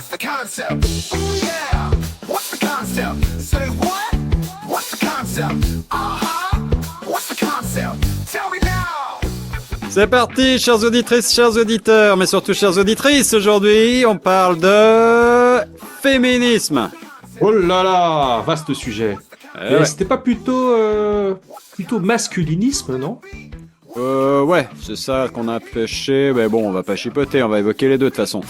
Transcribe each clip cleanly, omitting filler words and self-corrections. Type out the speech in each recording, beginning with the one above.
What's the concept? Yeah. What's the concept? Say what? What's the concept? What's the concept? Tell me now. C'est parti, chères auditrices, chers auditeurs, mais surtout chères auditrices. Aujourd'hui, on parle de féminisme. Oh là là, vaste sujet. Ouais. C'était pas plutôt masculinisme, non? Ouais, c'est ça qu'on a pêché. Mais bon, on va pas chipoter, on va évoquer les deux de toute façon.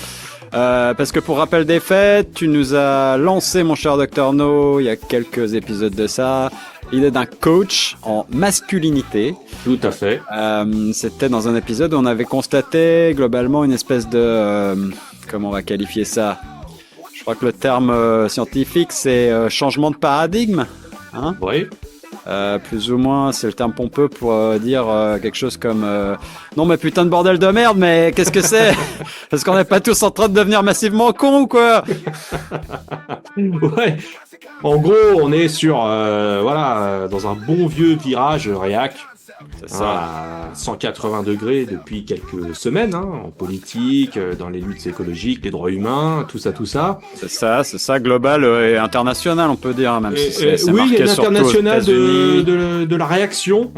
Parce que pour rappel des faits, tu nous as lancé, mon cher Dr No, il y a quelques épisodes de ça, l'idée d'un coach en masculinité. Tout à fait. C'était dans un épisode où on avait constaté globalement une espèce de... comment on va qualifier ça? Je crois que le terme scientifique, c'est changement de paradigme. Hein? Oui. Plus ou moins, c'est le terme pompeux pour dire quelque chose comme non mais putain de bordel de merde, mais qu'est-ce que c'est? Est-ce qu'on n'est pas tous en train de devenir massivement cons ou quoi? Ouais. En gros, on est sur dans un bon vieux virage réac. C'est ça. À 180 degrés depuis quelques semaines, en politique, dans les luttes écologiques, les droits humains, tout ça. C'est ça, global et international, on peut dire, même si c'est oui, marqué il y a surtout aux l'international États-Unis. de la réaction,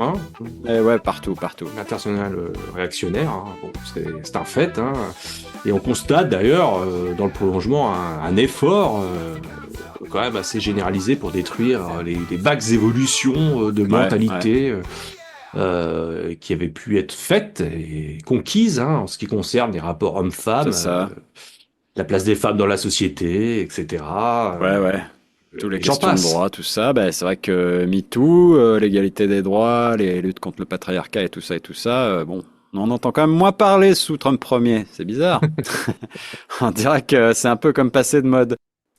Et ouais, partout. l'international réactionnaire, bon, c'est un fait, et on constate d'ailleurs dans le prolongement un effort quand même assez généralisé pour détruire les vagues évolutions de mentalité. Qui avaient pu être faites et conquises en ce qui concerne les rapports hommes-femmes, la place des femmes dans la société, etc. Ouais. Tous les J'en questions de passe. droit, tout ça, c'est vrai que MeToo, l'égalité des droits, les luttes contre le patriarcat et tout ça, bon, on en entend quand même moins parler sous Trump Ier, c'est bizarre. On dirait que c'est un peu comme passé de mode.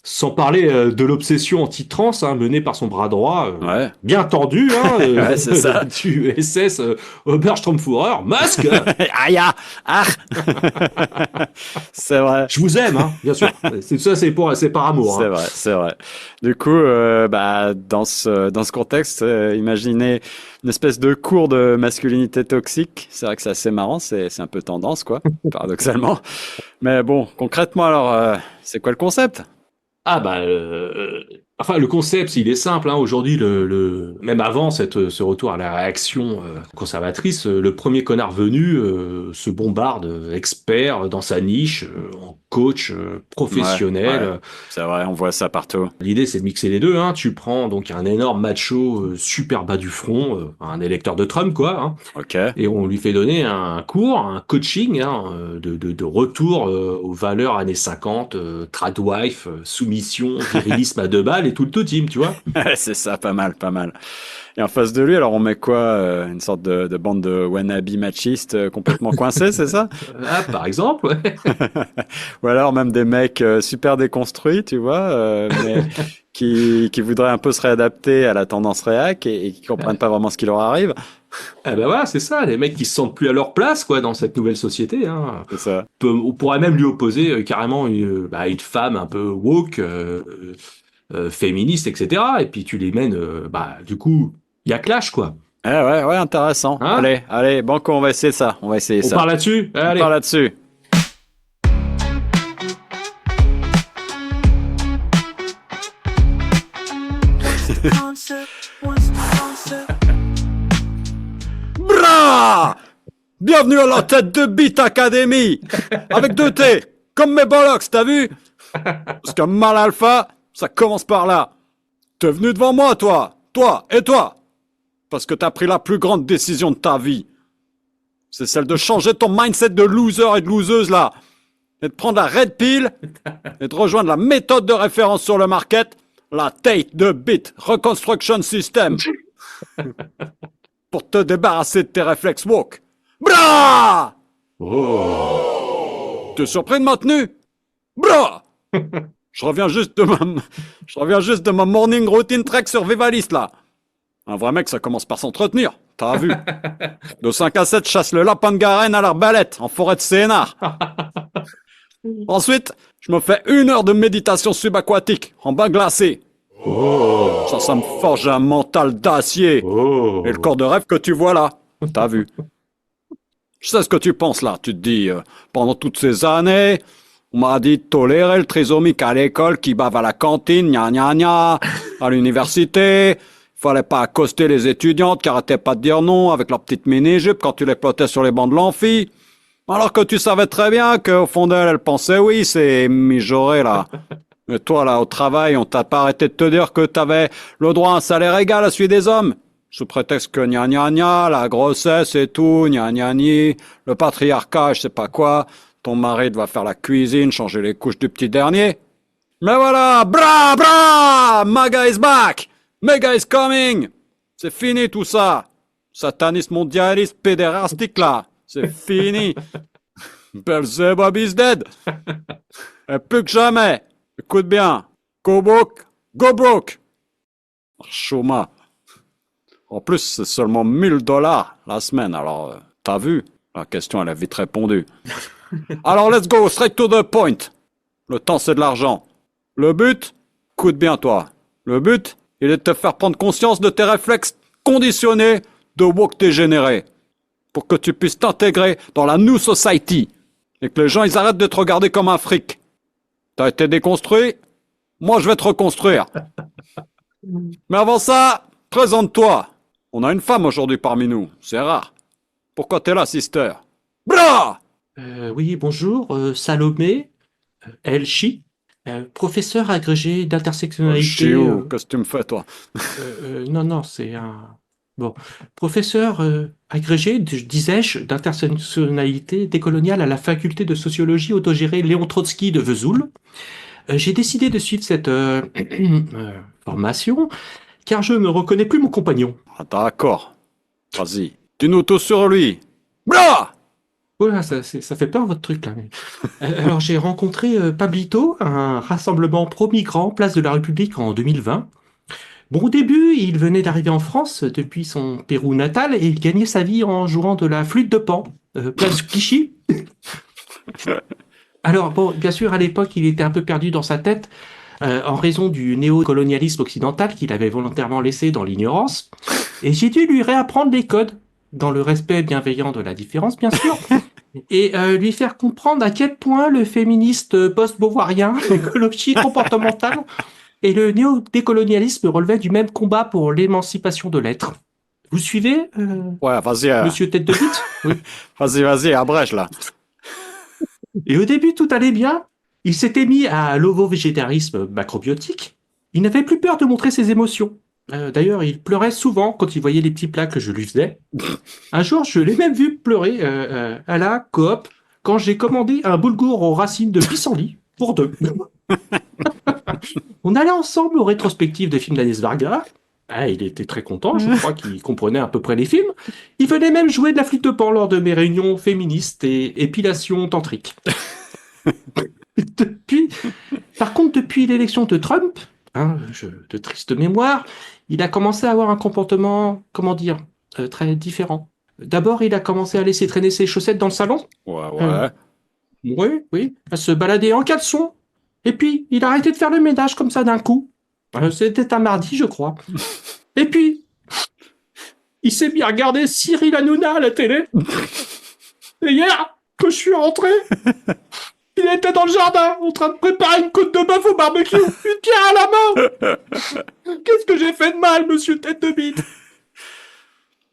Sans parler de l'obsession anti-trans menée par son bras droit, Ouais. bien tendu, Ouais, c'est ça. du SS Oberstrumpfführer, Musk. Aïe, c'est vrai. Je vous aime, bien sûr. C'est par amour. C'est vrai. Du coup, dans ce contexte, imaginez une espèce de cours de masculinité toxique. C'est vrai que c'est assez marrant, c'est un peu tendance, quoi, paradoxalement. Mais bon, concrètement, alors, c'est quoi le concept? Le concept, il est simple. Aujourd'hui, même avant ce retour à la réaction conservatrice, le premier connard venu se bombarde expert dans sa niche, en coach professionnel. Ouais. C'est vrai, on voit ça partout. L'idée, c'est de mixer les deux. Tu prends donc un énorme macho super bas du front, un électeur de Trump, quoi. Ok. Et on lui fait donner un cours, un coaching de retour aux valeurs années 50, tradwife, soumission, virilisme à deux balles et tout le team, tu vois. C'est ça, pas mal. Et en face de lui, alors on met quoi? Une sorte de bande de wannabe machistes complètement coincés, c'est ça? Par exemple, ouais. Ou alors même des mecs super déconstruits, tu vois, mais qui voudraient un peu se réadapter à la tendance réac et qui comprennent pas vraiment ce qui leur arrive. Voilà, c'est ça, les mecs qui se sentent plus à leur place, quoi, dans cette nouvelle société. C'est ça. On pourrait même lui opposer carrément une femme un peu woke, féministe, etc. Et puis tu les mènes, du coup, il y a clash, quoi. Ouais, intéressant. Allez, banco, on va essayer ça. On Part là-dessus. Allez. On part là-dessus. Bra! Bienvenue à la tête de Beat Academy! Avec 2 T, comme mes bollocks, t'as vu? Parce que mal alpha, ça commence par là. T'es venu devant moi, toi, et toi. Parce que t'as pris la plus grande décision de ta vie. C'est celle de changer ton mindset de loser et de loseuse, là. Et de prendre la red pill et de rejoindre la méthode de référence sur le market, la Tate de Bit Reconstruction System. Pour te débarrasser de tes réflexes woke. Bra! T'es surpris de ma tenue? Bra! Je reviens juste de ma morning routine trek survivaliste, là. Un vrai mec, ça commence par s'entretenir. T'as vu? De 5 à 7, chasse le lapin de Garenne à l'arbalète, en forêt de Sénart. Ensuite, je me fais 1 heure de méditation subaquatique, en bain glacé. Ça me forge un mental d'acier. Et le corps de rêve que tu vois là. T'as vu? Je sais ce que tu penses là. Tu te dis, pendant toutes ces années, On m'a dit de tolérer le trisomique à l'école qui bave à la cantine, gna gna gna, à l'université. Fallait pas accoster les étudiantes qui arrêtaient pas de dire non avec leur petite mini-jupe quand tu les plotais sur les bancs de l'amphi. Alors que tu savais très bien qu'au fond d'elle, elle pensait oui, c'est mijauré là. Et toi là, au travail, on t'a pas arrêté de te dire que t'avais le droit à un salaire égal à celui des hommes. Sous prétexte que gna gna gna, la grossesse et tout, gna gna gni, le patriarcat, je sais pas quoi. Ton mari va faire la cuisine, changer les couches du petit dernier. Mais voilà, bra bra, Maga is back, Mega is coming. C'est fini tout ça. Satanisme mondialiste pédérastique là, c'est fini. Belzebub is dead. Et plus que jamais. Écoute bien, go broke, go broke. Chouma. En plus, c'est seulement $1000 la semaine, alors t'as vu? La question, elle a vite répondu. Alors, let's go, straight to the point. Le temps, c'est de l'argent. Le but, écoute bien, toi. Le but, il est de te faire prendre conscience de tes réflexes conditionnés de woke dégénéré. Pour que tu puisses t'intégrer dans la new society. Et que les gens, ils arrêtent de te regarder comme un fric. T'as été déconstruit? Moi, je vais te reconstruire. Mais avant ça, présente-toi. On a une femme aujourd'hui parmi nous. C'est rare. Pourquoi t'es là, sister? Bra! Oui, bonjour, Salomé Elchi, professeur agrégé d'intersectionnalité. Chiou, qu'est-ce que tu me fais, toi? Non, c'est un... Bon, professeur agrégé, disais-je, d'intersectionnalité décoloniale à la faculté de sociologie autogérée Léon Trotsky de Vesoul. J'ai décidé de suivre cette formation, car je ne reconnais plus mon compagnon. Ah, d'accord. Vas-y. Dis-nous tout sur lui. Bra! Voilà, ça fait peur votre truc là. Alors j'ai rencontré Pablito, un rassemblement pro-migrants, place de la République en 2020. Bon, au début, il venait d'arriver en France depuis son Pérou natal et il gagnait sa vie en jouant de la flûte de Pan, place Clichy. Alors bon, bien sûr, à l'époque, il était un peu perdu dans sa tête en raison du néocolonialisme occidental qu'il avait volontairement laissé dans l'ignorance. Et j'ai dû lui réapprendre les codes, dans le respect bienveillant de la différence, bien sûr, et lui faire comprendre à quel point le féministe post-beauvoirien, l'écologie comportementale et le néo-décolonialisme relevaient du même combat pour l'émancipation de l'être. Vous suivez, Ouais, vas-y. monsieur Tête de Bite? Oui. Vas-y, abrège, là. Et au début, tout allait bien. Il s'était mis à l'ovo-végétarisme macrobiotique. Il n'avait plus peur de montrer ses émotions. D'ailleurs, il pleurait souvent quand il voyait les petits plats que je lui faisais. Un jour, je l'ai même vu pleurer à la coop quand j'ai commandé un boulgour aux racines de pissenlit pour deux. On allait ensemble aux rétrospectives de films d'Agnès Varga. Ah, il était très content, je crois qu'il comprenait à peu près les films. Il venait même jouer de la flûte de Pan lors de mes réunions féministes et épilation tantrique. Par contre, depuis l'élection de Trump, de triste mémoire, il a commencé à avoir un comportement, très différent. D'abord, il a commencé à laisser traîner ses chaussettes dans le salon. Ouais. Oui, à se balader en caleçon. Et puis, il a arrêté de faire le ménage comme ça d'un coup. C'était un mardi, je crois. Et puis, il s'est mis à regarder Cyril Hanouna à la télé. Et hier, que je suis rentré, il était dans le jardin, en train de préparer une côte de bœuf au barbecue, une pierre à la main. Qu'est-ce que j'ai fait de mal, monsieur Tête de Bite?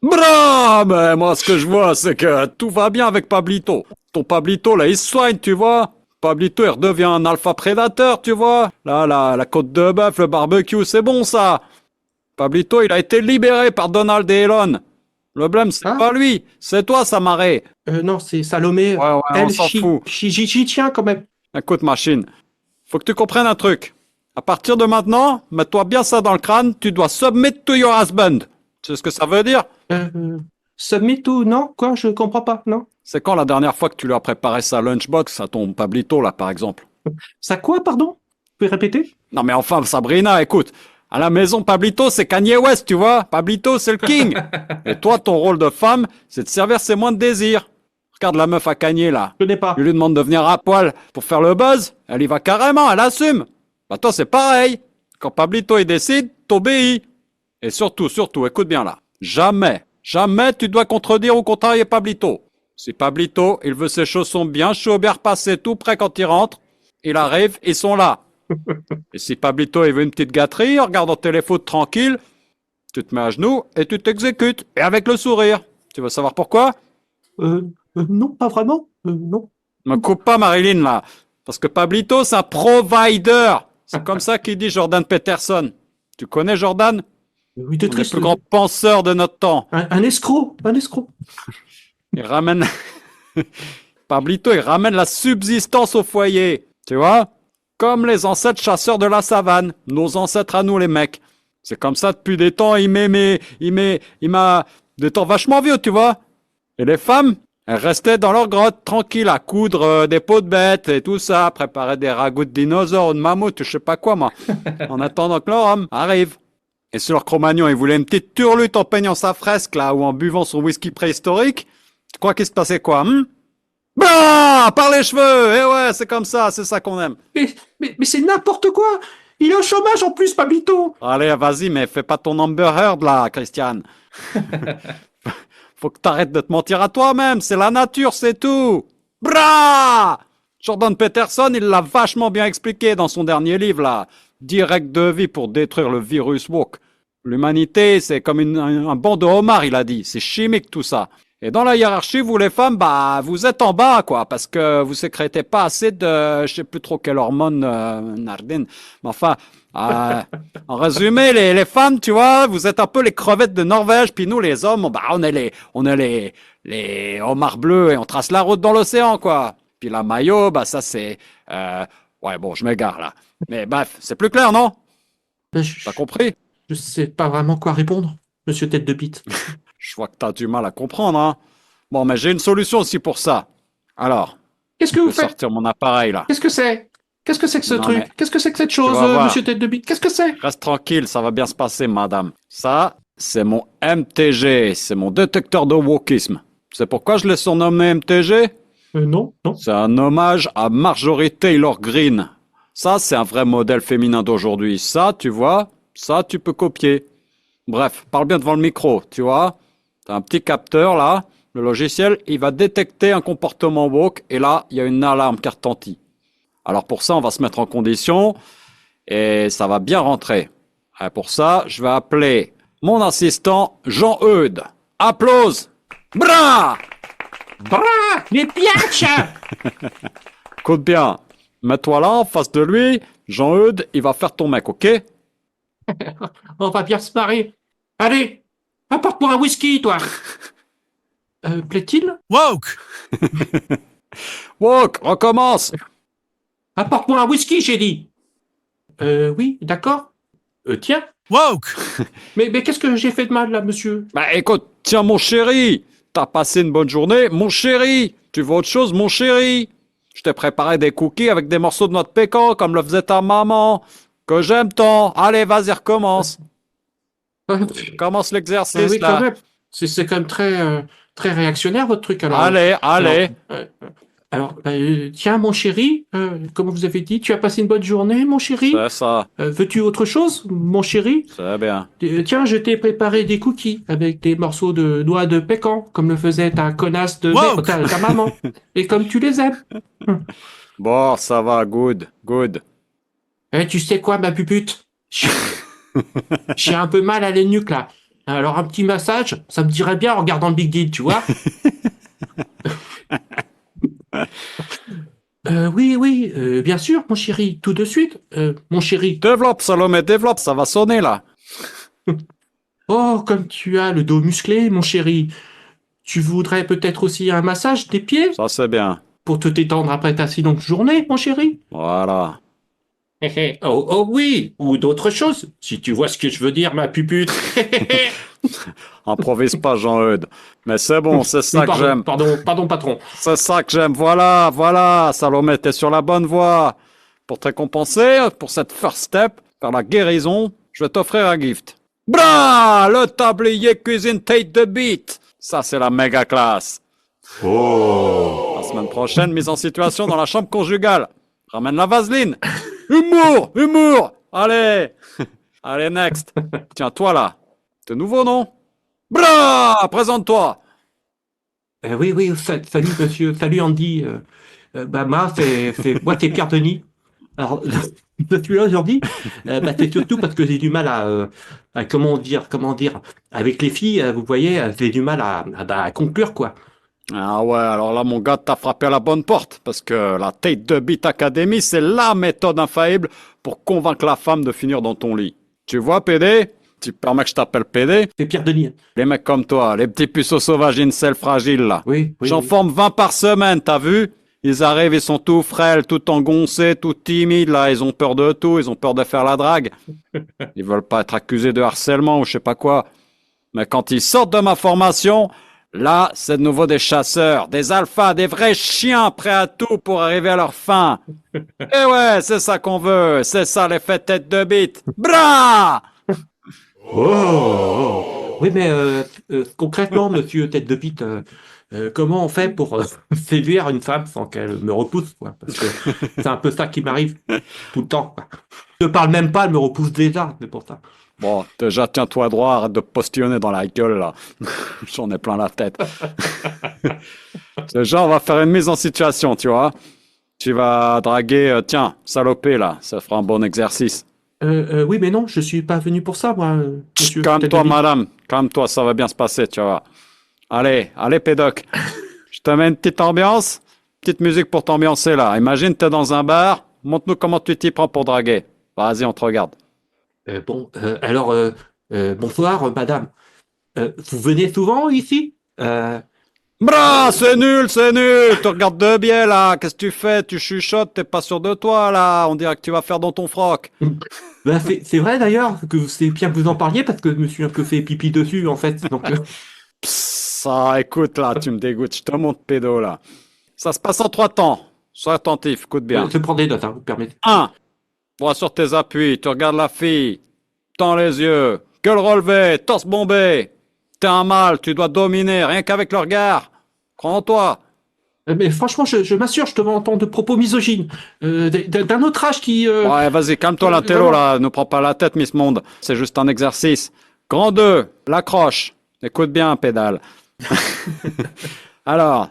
Bra! Mais moi, ce que je vois, c'est que tout va bien avec Pablito. Ton Pablito, là, il se soigne, tu vois. Pablito, il redevient un alpha prédateur, tu vois. Là, la côte de bœuf, le barbecue, c'est bon, ça. Pablito, il a été libéré par Donald et Elon. Le blême, c'est pas lui, c'est toi, Samaré. Non, c'est Salomé. Ouais, on s'en fout. J'y tiens quand même. Écoute, machine, faut que tu comprennes un truc. À partir de maintenant, mets-toi bien ça dans le crâne, tu dois submit to your husband. Tu sais ce que ça veut dire? Submit ou non? Quoi? Je comprends pas, non? C'est quand la dernière fois que tu lui as préparé sa lunchbox à ton Pablito, là, par exemple? Ça quoi, pardon? Vous pouvez répéter? Non mais enfin, Sabrina, écoute. À la maison, Pablito, c'est Kanye West, tu vois. Pablito, c'est le king. Et toi, ton rôle de femme, c'est de servir ses moindres désirs. Regarde la meuf à Kanye, là. Je n'ai pas. Tu lui demandes de venir à poil pour faire le buzz, elle y va carrément, elle assume. Bah toi, c'est pareil. Quand Pablito, il décide, t'obéis. Et surtout, écoute bien là. Jamais tu dois contredire ou contrarier Pablito. Si Pablito, il veut ses chaussons bien chauds, bien repassés, tout prêt quand il rentre, il arrive, ils sont là. Et si Pablito il veut une petite gâterie, regarde ton téléphone tranquille, tu te mets à genoux et tu t'exécutes. Et avec le sourire. Tu veux savoir pourquoi? Non, pas vraiment. Non. Me coupe pas Marilyn là. Parce que Pablito c'est un provider. C'est comme ça qu'il dit Jordan Peterson. Tu connais Jordan? Oui, de Le triste. plus grand penseur de notre temps. Un escroc, un escroc. Il ramène... Pablito, il ramène la subsistance au foyer. Tu vois? Comme les ancêtres chasseurs de la savane. Nos ancêtres à nous, les mecs. C'est comme ça depuis des temps. Il m'a des temps vachement vieux, tu vois? Et les femmes, elles restaient dans leur grotte, tranquilles, à coudre des peaux de bêtes et tout ça, préparer des ragoûts de dinosaures ou de mammouth, je sais pas quoi, moi. En attendant que leur homme arrive. Et si leur Cro-Magnon, il voulait une petite turlute en peignant sa fresque, là, ou en buvant son whisky préhistorique, tu crois qu'il se passait quoi, Bah, par les cheveux! Eh ouais, c'est comme ça, c'est ça qu'on aime. Mais c'est n'importe quoi. Il est au chômage en plus, Pablito. Allez, vas-y, mais fais pas ton Amber Heard, là, Christian. Faut que t'arrêtes de te mentir à toi-même, c'est la nature, c'est tout. Bra! Jordan Peterson, il l'a vachement bien expliqué dans son dernier livre, là. Direct de vie pour détruire le virus woke. L'humanité, c'est comme un banc de homards, il a dit. C'est chimique, tout ça. Et dans la hiérarchie, vous les femmes, bah, vous êtes en bas, quoi, parce que vous sécrétez pas assez de, je sais plus trop quelle hormone, Nardine. Mais enfin, en résumé, les femmes, tu vois, vous êtes un peu les crevettes de Norvège, puis nous, les hommes, bah, on est les homards bleus et on trace la route dans l'océan, quoi. Puis la maillot, bah, ça c'est, ouais, bon, je m'égare, là. Mais bref, c'est plus clair, non? T'as compris? Je sais pas vraiment quoi répondre, monsieur tête de bite. Je vois que t'as du mal à comprendre, hein. Bon, mais j'ai une solution aussi pour ça. Alors, Qu'est-ce que je vous vais faites? sortir mon appareil, là. Qu'est-ce que c'est? Qu'est-ce que c'est que ce Non, truc? mais Qu'est-ce que c'est que cette chose, vas voir. monsieur tête de bite? Qu'est-ce que c'est? Reste tranquille, ça va bien se passer, madame. Ça, c'est mon MTG, c'est mon détecteur de wokisme. C'est pourquoi je l'ai surnommé MTG? Non, non. C'est un hommage à Marjorie Taylor Greene. Ça, c'est un vrai modèle féminin d'aujourd'hui. Ça, tu vois, ça, tu peux copier. Bref, parle bien devant le micro, tu vois. T'as un petit capteur, là. Le logiciel, il va détecter un comportement woke, et là, il y a une alarme qui retentit. Alors pour ça, on va se mettre en condition, et ça va bien rentrer. Et pour ça, je vais appeler mon assistant Jean-Eudes. Applause! Bra! Bra! Les piaches! Écoute bien, mets-toi là, en face de lui. Jean-Eudes, il va faire ton mec, ok? On va bien se marrer. Allez, apporte-moi un whisky, toi. Plaît-il? Woke! Woke, recommence! Apporte-moi un whisky, j'ai dit. Oui, d'accord. Tiens. Woke! Mais qu'est-ce que j'ai fait de mal, là, monsieur? Bah écoute, tiens mon chéri, t'as passé une bonne journée, mon chéri. Tu veux autre chose, mon chéri? Je t'ai préparé des cookies avec des morceaux de noix de pécan, comme le faisait ta maman, que j'aime tant. Allez, vas-y, recommence. Commence l'exercice, Oui, quand là. même. C'est quand même très réactionnaire, votre truc, alors. Allez, allez. Alors, tiens, mon chéri, comme vous avez dit, tu as passé une bonne journée, mon chéri? C'est ça, Veux-tu autre chose, mon chéri? c'est bien. Tiens, je t'ai préparé des cookies avec des morceaux de noix de pécan, comme le faisait ta connasse de Woke. ta maman. Et comme tu les aimes. Bon, ça va, good, good. Tu sais quoi, ma pupute? J'ai un peu mal à la nuque, là. Alors, un petit massage, ça me dirait bien en regardant le Big Deal, tu vois? Oui, bien sûr, mon chéri, tout de suite. Mon chéri. Développe, Salomé, développe, ça va sonner, là. Oh, comme tu as le dos musclé, mon chéri. Tu voudrais peut-être aussi un massage des pieds Ça, c'est bien. pour te détendre après ta si longue journée, mon chéri? Voilà. Oh oui, ou d'autres choses, si tu vois ce que je veux dire, ma pupute. Improvise pas, Jean-Eudes. Mais c'est bon, c'est ça que j'aime. Pardon, patron. C'est ça que j'aime. Voilà, voilà. Salomé, t'es sur la bonne voie. Pour te récompenser, pour cette first step, vers la guérison, je vais t'offrir un gift. Bra! Le tablier cuisine Tate the Beat. Ça, c'est la méga classe. Oh! La semaine prochaine, mise en situation dans la chambre conjugale. Ramène la vaseline. Humour! Humour! Allez! Allez, next. Tiens, toi là. T'es nouveau, non? Bra! Présente-toi! Oui, salut monsieur, salut Andy. Moi, c'est moi, c'est Pierre Denis. Alors, je suis là aujourd'hui, c'est surtout parce que j'ai du mal à comment dire, avec les filles, vous voyez, j'ai du mal à conclure, quoi. Ah ouais, alors là, mon gars, t'as frappé à la bonne porte, parce que la Tate de Beat Academy, c'est la méthode infaillible pour convaincre la femme de finir dans ton lit. Tu vois, PD? Tu permets que je t'appelle PD? C'est Pierre Denis. Les mecs comme toi, les petits puceaux sauvages incels fragiles, là. Oui, oui. J'en oui. forme 20 par semaine, t'as vu? Ils arrivent, ils sont tout frêles, tout engoncés, tout timides, là. Ils ont peur de tout, ils ont peur de faire la drague. Ils veulent pas être accusés de harcèlement ou je sais pas quoi. Mais quand ils sortent de ma formation, là, c'est de nouveau des chasseurs, des alphas, des vrais chiens prêts à tout pour arriver à leur fin. Et ouais, c'est ça qu'on veut, c'est ça l'effet tête de bite. Bra! Oh! Oui, mais concrètement, monsieur Tête de Bite, comment on fait pour séduire une femme sans qu'elle me repousse, quoi? Parce que c'est un peu ça qui m'arrive tout le temps, quoi. Je parle même pas, elle me repousse déjà, c'est pour ça. Bon, déjà, tiens-toi droit, arrête de postillonner dans la gueule, là. J'en ai plein la tête. Déjà, on va faire une mise en situation, tu vois. Tu vas draguer, tiens, salopé, là. Ça fera un bon exercice. Oui, mais non, je suis pas venu pour ça, moi, monsieur. Calme-toi, Tête de Bite. madame. Calme-toi, ça va bien se passer, tu vois. Allez, pédoc. Je te mets une petite ambiance, petite musique pour t'ambiancer, là. Imagine, t'es dans un bar. Montre-nous comment tu t'y prends pour draguer. Vas-y, on te regarde. Alors, bonsoir, madame. Vous venez souvent ici? Bra, c'est nul, c'est nul. Tu regardes de biais, là. Qu'est-ce que tu fais? Tu chuchotes, t'es pas sûr de toi, là. On dirait que tu vas faire dans ton froc. Ben, c'est vrai d'ailleurs que c'est bien que vous en parliez parce que je me suis un peu fait pipi dessus en fait. Donc, Ça, écoute, là, tu me dégoûtes. Je te montre pédo, là. Ça se passe en 3 temps. Sois attentif, écoute bien. je prends des notes, hein, vous permettez. 1. Bras sur tes appuis, tu regardes la fille. Tends les yeux. Gueule relevée, torse bombé. T'es un mâle, tu dois dominer, rien qu'avec le regard. Crois en toi. Mais franchement, je m'assure, je te m'entends de propos misogynes. D'un autre âge qui. Ouais, vas-y, calme-toi, l'intello, là. Ne prends pas la tête, Miss Monde. C'est juste un exercice. Grand 2, l'accroche. Écoute bien, pédale. Alors,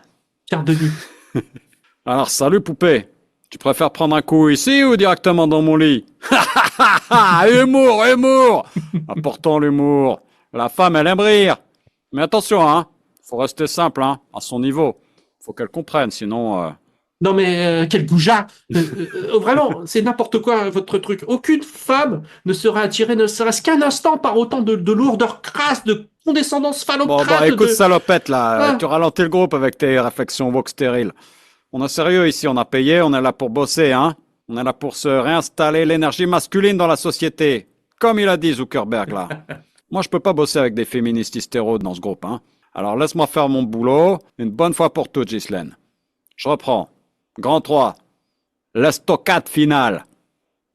Pierre Denis. salut, poupée. Tu préfères prendre un coup ici ou directement dans mon lit? Humour, humour. Apportons l'humour. La femme, elle aime rire. Mais attention, hein. Faut rester simple, hein, à son niveau. Faut qu'elle comprenne, sinon... Non mais quel goujat. Vraiment, c'est n'importe quoi votre truc. Aucune femme ne sera attirée, ne serait-ce qu'un instant, par autant de lourdeur crasse, de condescendance Bon, phallocrate. écoute, de... salopette, là. Ah. Tu ralentis le groupe avec tes réflexions vox stériles. On est sérieux ici, on a payé, on est là pour bosser, hein. On est là pour se réinstaller l'énergie masculine dans la société. Comme il a dit Zuckerberg, là. Moi, je peux pas bosser avec des féministes hystéros dans ce groupe, hein. Alors, laisse-moi faire mon boulot, une bonne fois pour toutes, Ghislaine. Je reprends. Grand 3. L'estocade finale.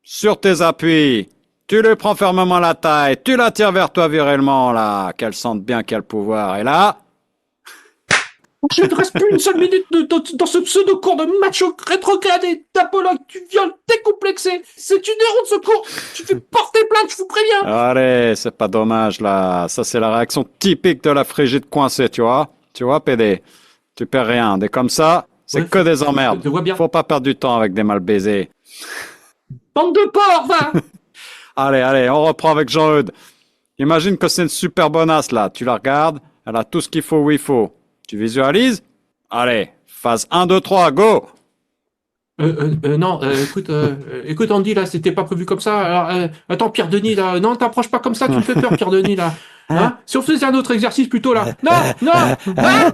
Sur tes appuis. Tu lui prends fermement la taille. Tu la tires vers toi virilement, là. Qu'elle sente bien quel pouvoir. Et là... Je ne reste plus une seule minute dans ce pseudo-cours de macho rétrogradé, d'apologue, tu violes, décomplexé. C'est une erreur de secours. Tu fais porter plainte, je vous préviens. Allez, c'est pas dommage, là. Ça, c'est la réaction typique de la frigide coincée, tu vois? Tu vois, PD? Tu perds rien. Des comme ça, c'est Ouais, que des emmerdes. je vois bien. Faut pas perdre du temps avec des mal baisés. Bande de porcs, va. Allez, on reprend avec Jean-Eudes. Imagine que c'est une super bonasse, là. Tu la regardes, elle a tout ce qu'il faut où il faut. Tu visualises? Allez, phase 1, 2, 3, go! Non, écoute Andy, là, c'était pas prévu comme ça. Alors, attends, Pierre Denis, là, non, t'approches pas comme ça, tu me fais peur, Pierre Denis, là. Hein? Si on faisait un autre exercice plutôt, là. Non, non, hein?